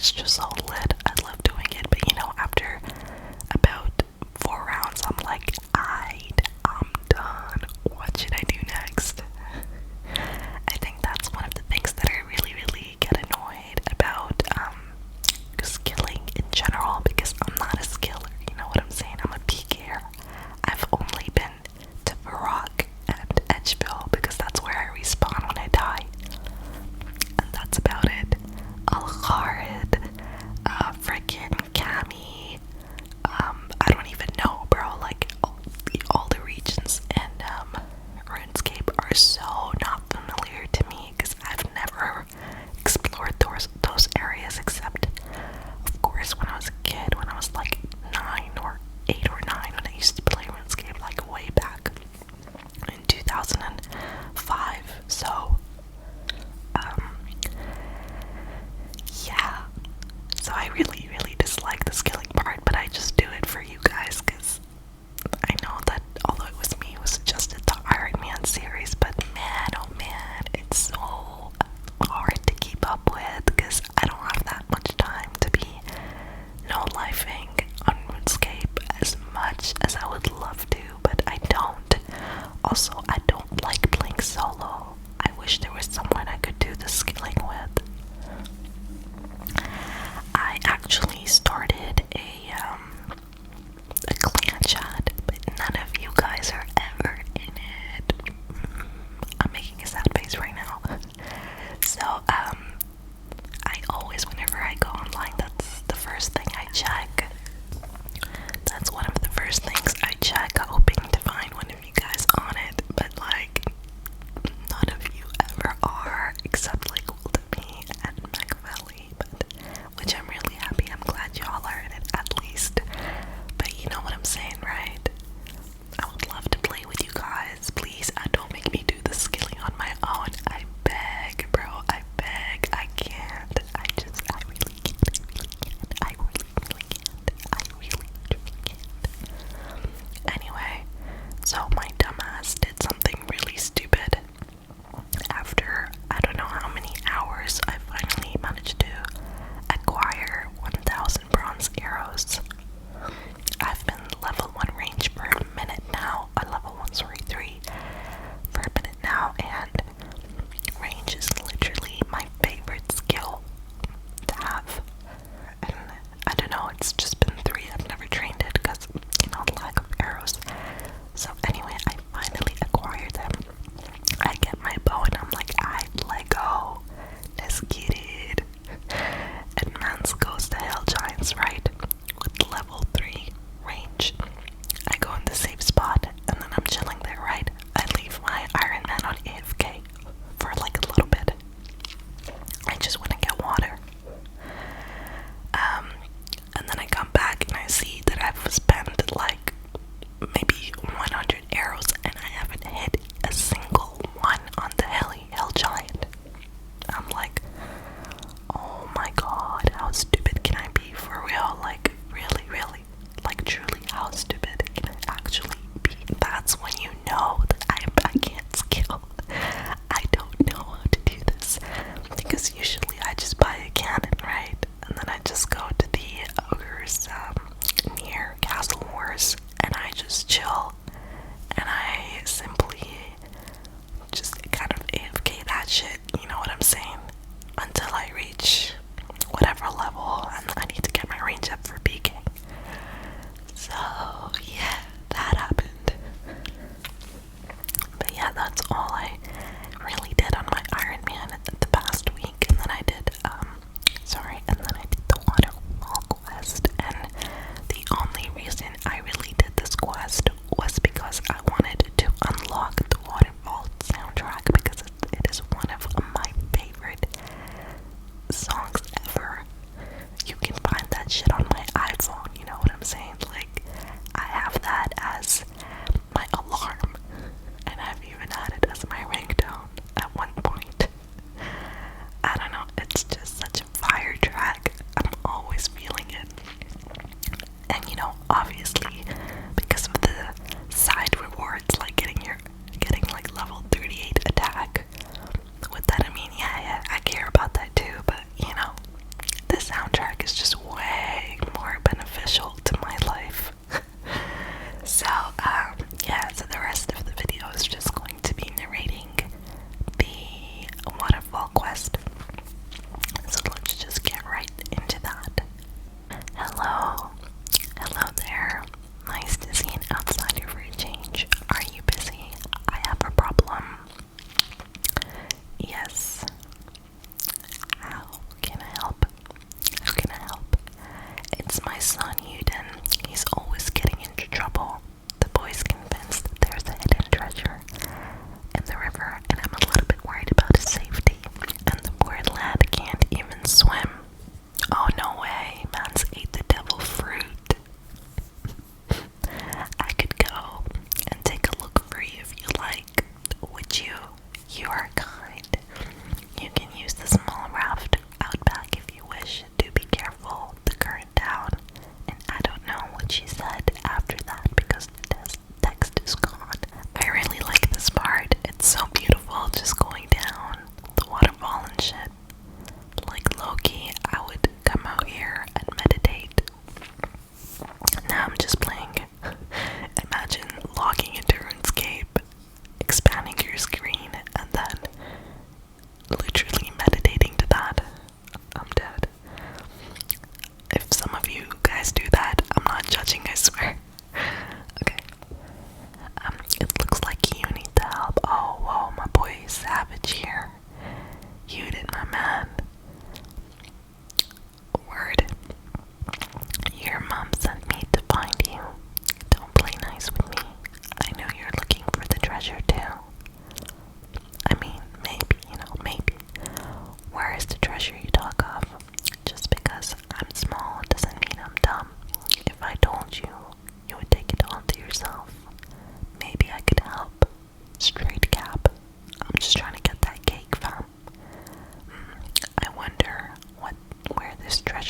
it's just so lit. I love doing it, but you know, after about 4 rounds, I'm like, I'm done. What should I do next? I think that's one of the things that I really, really get annoyed about skilling in general, because I'm not a skiller, you know what I'm saying? I'm a PKer. I've only been to Varrock and Edgeville because that's where I respawn when I die. And that's about it. Alkharid, frickin' Cammy, I don't even know, bro. Like, all the regions in RuneScape are so not familiar to me because I've never explored those areas, except, of course, when I was a kid, when I was like 9 or 8 or 9, when I used to play RuneScape, like way back in 2005. So, yeah. So I really, really dislike the skilling part, but I just do it for you guys because I know that although it was me who suggested the Iron Man series, but man, oh man, it's so hard to keep up with because I don't have that much time to be no-lifing on RuneScape as much as I would love to, but I don't. Also, I don't like playing solo. I wish there was someone I could do the skilling with. I actually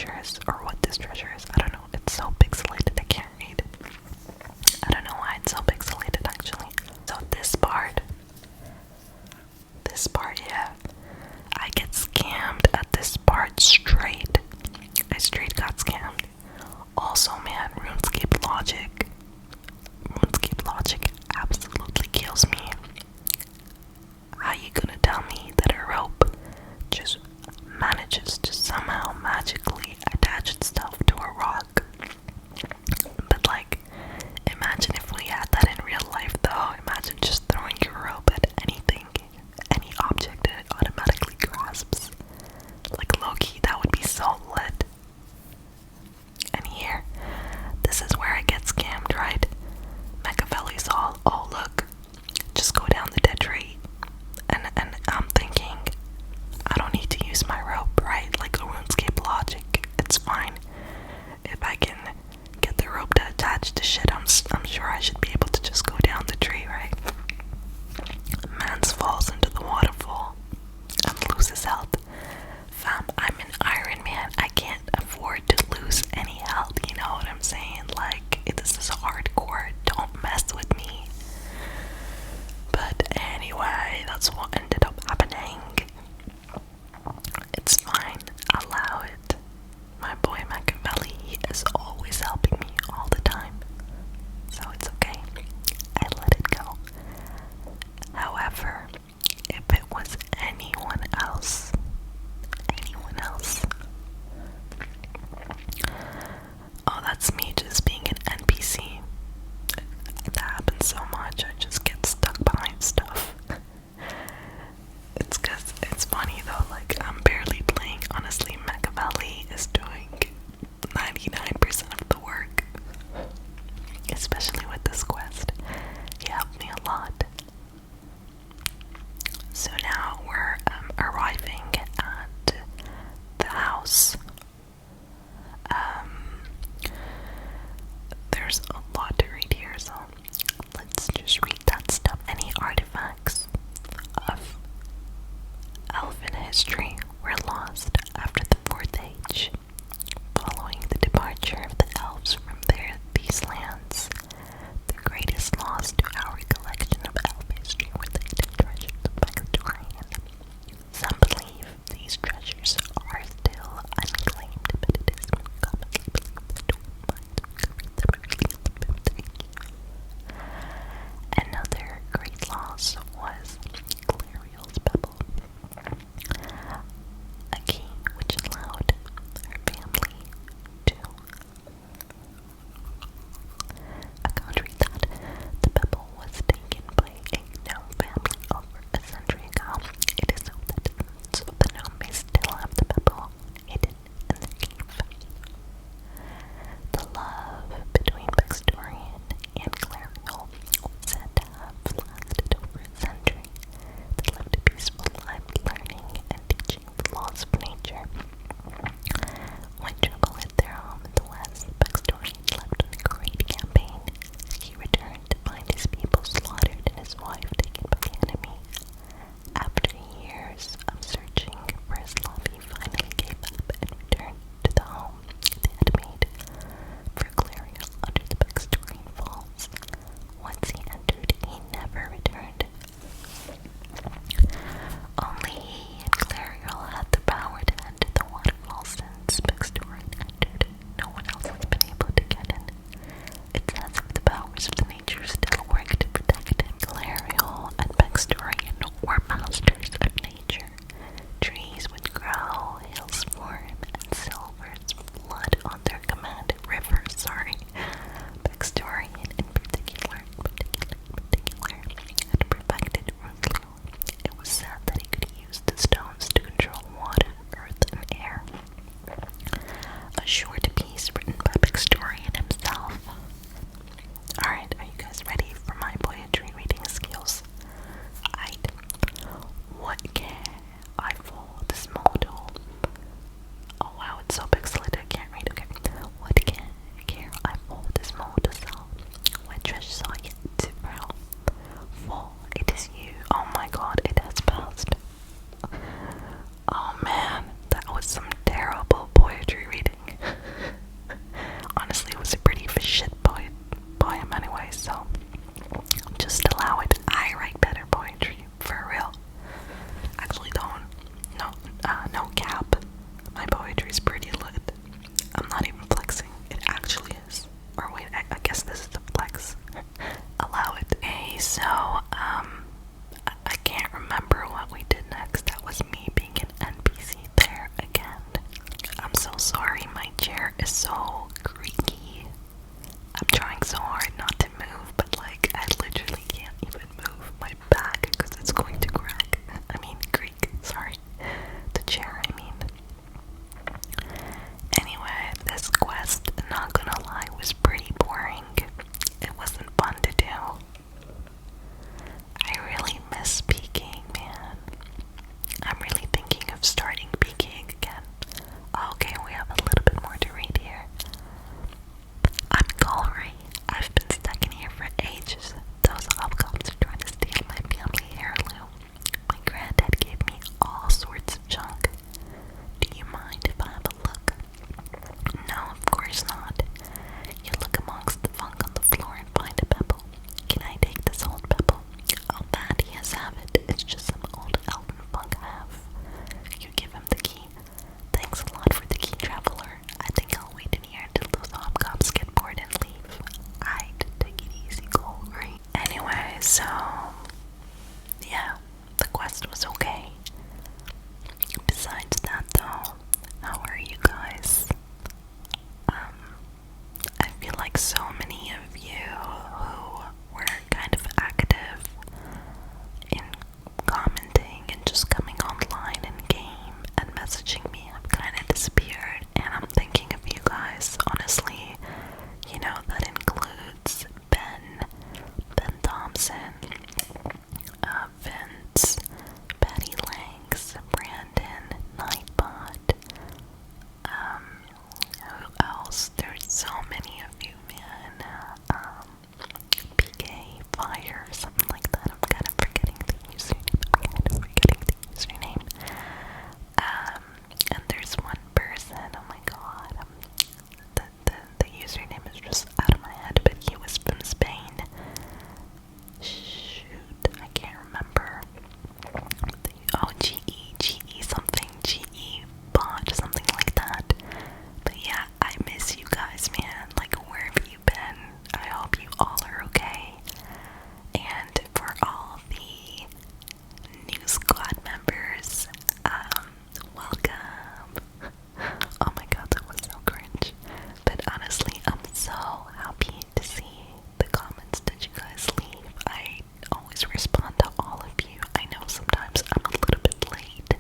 treasure is, or what this treasure is. I don't know. It's so pixelated I can't read. I don't know why it's so pixelated actually. So this part, yeah. I get scammed at this part straight. I straight got scammed. Also, man, RuneScape logic absolutely kills me. How you gonna tell me that a rope just manages to somehow magically attach itself to a rock? But like, imagine if we had that in real life though. Imagine just throwing your rope at anything, any object, and it automatically grasps. Like low-key, that would be so lit. And here, this is where I get scammed, right? Machiavelli's all, oh look, just go down the dead tree. And I'm thinking, I don't need to use my rope, right? Like a RuneScape logic, it's fine. If I can get the rope to attach to shit, I'm sure I should be able to just go down the tree, right? Mans falls into the waterfall and loses health. Fam, I'm an Iron Man. I can't afford to lose any health, you know what I'm saying? Like, this is hardcore. Don't mess with me. But anyway, that's what ended up happening. It's fine. Allow it. My boy Machiavelli, he is always helping me all the time. So it's okay. I let it go. However, if it was anyone else, oh, that's me just being an NPC. That happens so much. I just get stuck behind stuff. It's cause it's funny though, like I'm barely playing. Honestly, Machiavelli is doing 99% of the work. Especially with this quest. He helped me a lot. So now we're arriving at the house. There's a lot to read here, so let's just read that stuff. Any artifacts of elfin history were lost after the Fourth Age, following the departure of the elves from these lands. The greatest loss to our collection of elf history were the hidden treasures of Victorian. Some believe these treasures are still unclaimed, but it is commonly believed that minds recovered them early in the Fifth Age. Another great loss was Clariel's Pebble, a key which allowed her family to a country that the pebble was taken by a gnome family over a century ago. It is hoped that the gnome may still have the pebble hidden in their cave. The love between Victorian and Clariel was said to have lasted over a century. They lived a peaceful life, learning and teaching the laws of nature. When trouble hit their home in the west, Victorian left on a great campaign. He returned to find his people slaughtered and his wife taken by the enemy. After years of searching for his love, he finally gave up and returned to the home they had made for Clariel under the Victorian Falls. Once he entered, he never returned. Only he and Clariel had the power to enter the waterfall. Since Victorian entered, no one else has been able to get in. It's as if the powers of the nature still work to protect him. Clariel and Victorian were masters of nature. Trees would grow, hills form, and silvers flood on their command. Rivers, Victorian in particular, had perfected Runescape. It was said that he could use the stones to control water, earth, and air. A short piece written by Victorian himself. Alright, are you guys ready for my poetry reading skills? What can I fall this model? Oh wow, it's so pixelated, I can't read. Okay. What can I fall this model so? What treasure saw yet to fall? Fall, it is you. Oh my god, it has passed. Oh man, that was some terrible poetry reading. sorry, my chair is so creaky. I'm trying so hard not to move, but like I literally can't even move my back because it's going to crack. I mean, creak, sorry. The chair, I mean. Anyway, this quest, not gonna lie, was pretty boring. It wasn't fun to do. I really miss peeking, man. I'm really thinking of starting peeking again. Okay, we have a little bit more to read here. I'm Gallery. I've been stuck in here for ages. Those hobgoblins are trying to steal my family heirloom. My granddad gave me all sorts of junk. Do you mind if I have a look? No, of course not. You look amongst the funk on the floor and find a pebble. Can I take this old pebble? Oh, that, yes, have it. It's just some old elven funk I have. You give him the key. Thanks a lot for the key, traveler. I think I'll wait in here until those hobgoblins get bored and leave. I'd take it easy, Gallery. Anyway, so yeah, the quest was okay. Besides that, though, how are you guys? I feel like so many of you who were kind of active in commenting and just coming online in game and messaging me have kind of disappeared, and I'm thinking of you guys, honestly. You know, that includes Ben Thompson, Vince, Patty Langs, Brandon, Nightbot, who else? There's so many of you, man. PK, Fire, something like that. I'm kind of forgetting the username. And there's one person, oh my god, the username is just out of my head, but he was from Spain. Shoot, I can't remember. GE bot, something like that. But yeah, I miss you guys, man. Like, where have you been? I hope you all are okay. And for all the new squad members, welcome. Oh my god, that was so cringe. But honestly, I'm so happy to see the comments that you guys leave. I always respond to all of you. I know sometimes I'm a little bit late.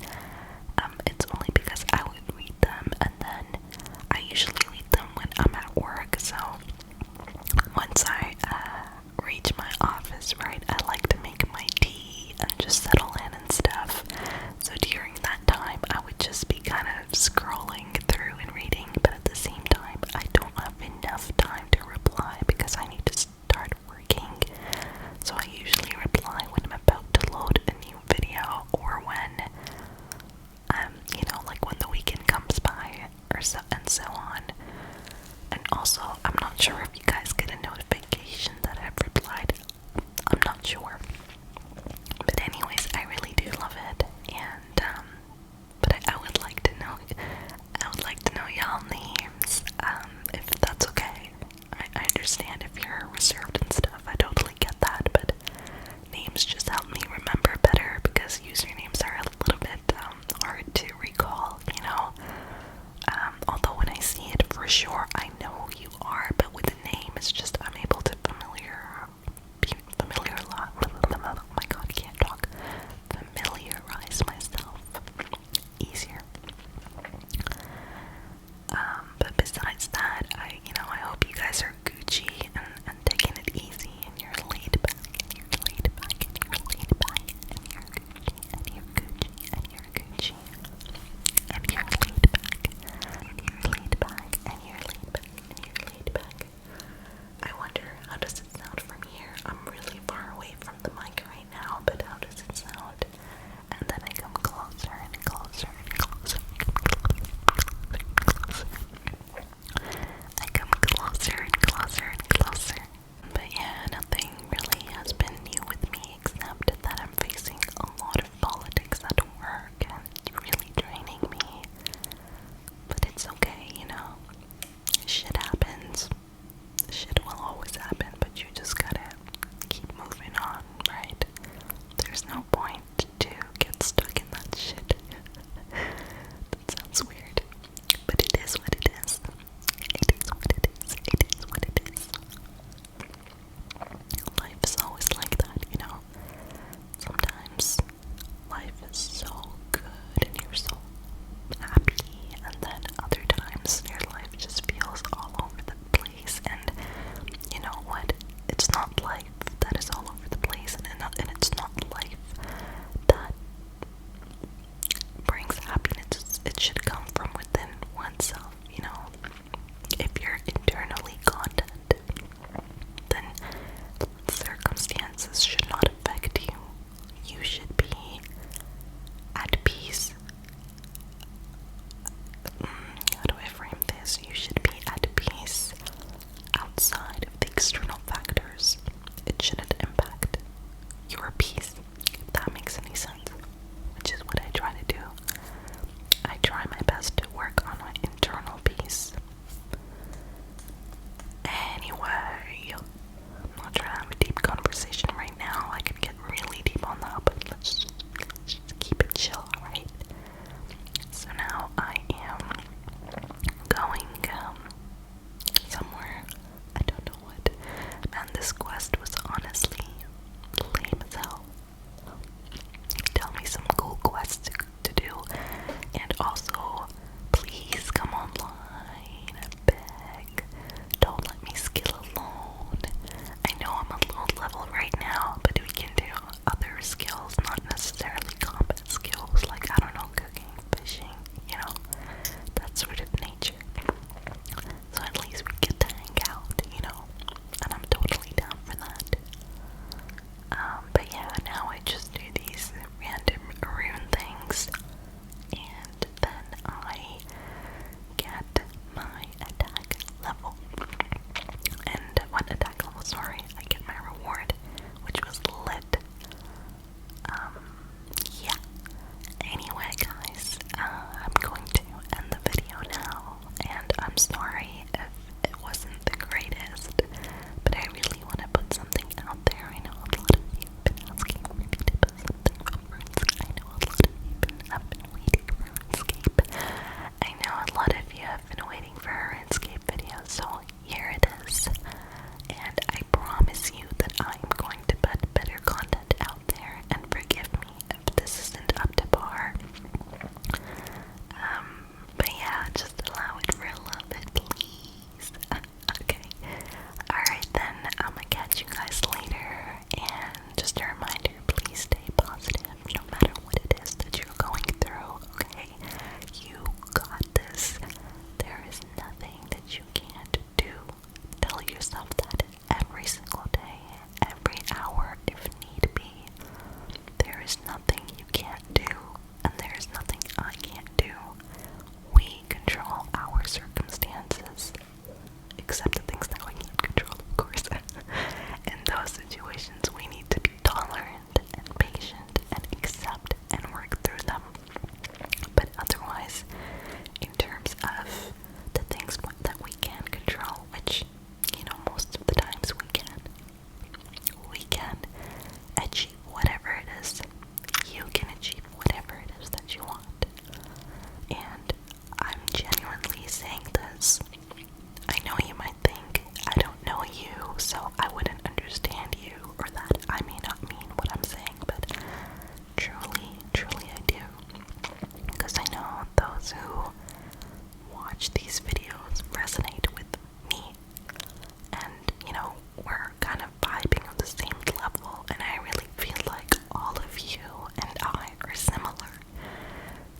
It's only because I would read them, and then I usually read them when I'm at work. So once I reach my office, right, I like to make my tea and just settle in and stuff. So during that time, I would just be kind of scrolling through and reading, but at the same time, I don't have enough time to reply because I need to start working. So I usually reply when I'm about to load a new video, or when you know, like when the weekend comes by, or so and so on. And also, I'm not sure if you guys get a notification that I've replied. I'm not sure. But anyways, I really do love it. And but I would like to know y'all names, if that's okay. I understand if you're reserved and stuff. I totally get that, but names just help me remember better because usernames are a little bit hard to recall, you know. Although when I see it for sure, I know who you are, but with a name, it's just I'm able to oh my god, I can't talk. Familiarize myself easier. But besides that, I hope you guys are Gucci and taking it easy, and you're laid back, and you're laid back, and you're laid back, and you're Gucci, and you're Gucci, and you're Gucci, and you're laid back, and you're laid back, and you're laid saying this, I know you might think I don't know you, so I wouldn't understand you, or that I may not mean what I'm saying, but truly, truly I do. Because I know those who watch these videos resonate with me, and, you know, we're kind of vibing on the same level, and I really feel like all of you and I are similar.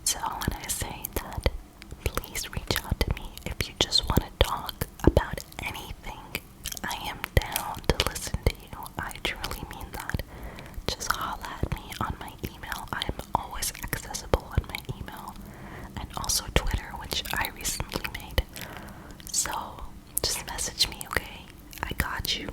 So when I say that, please reach out to me if you just want to talk about anything. I am down to listen to you. I truly mean that. Just holla at me on my email. I am always accessible on my email, and also Twitter, which I recently made. So just message me, okay? I got you.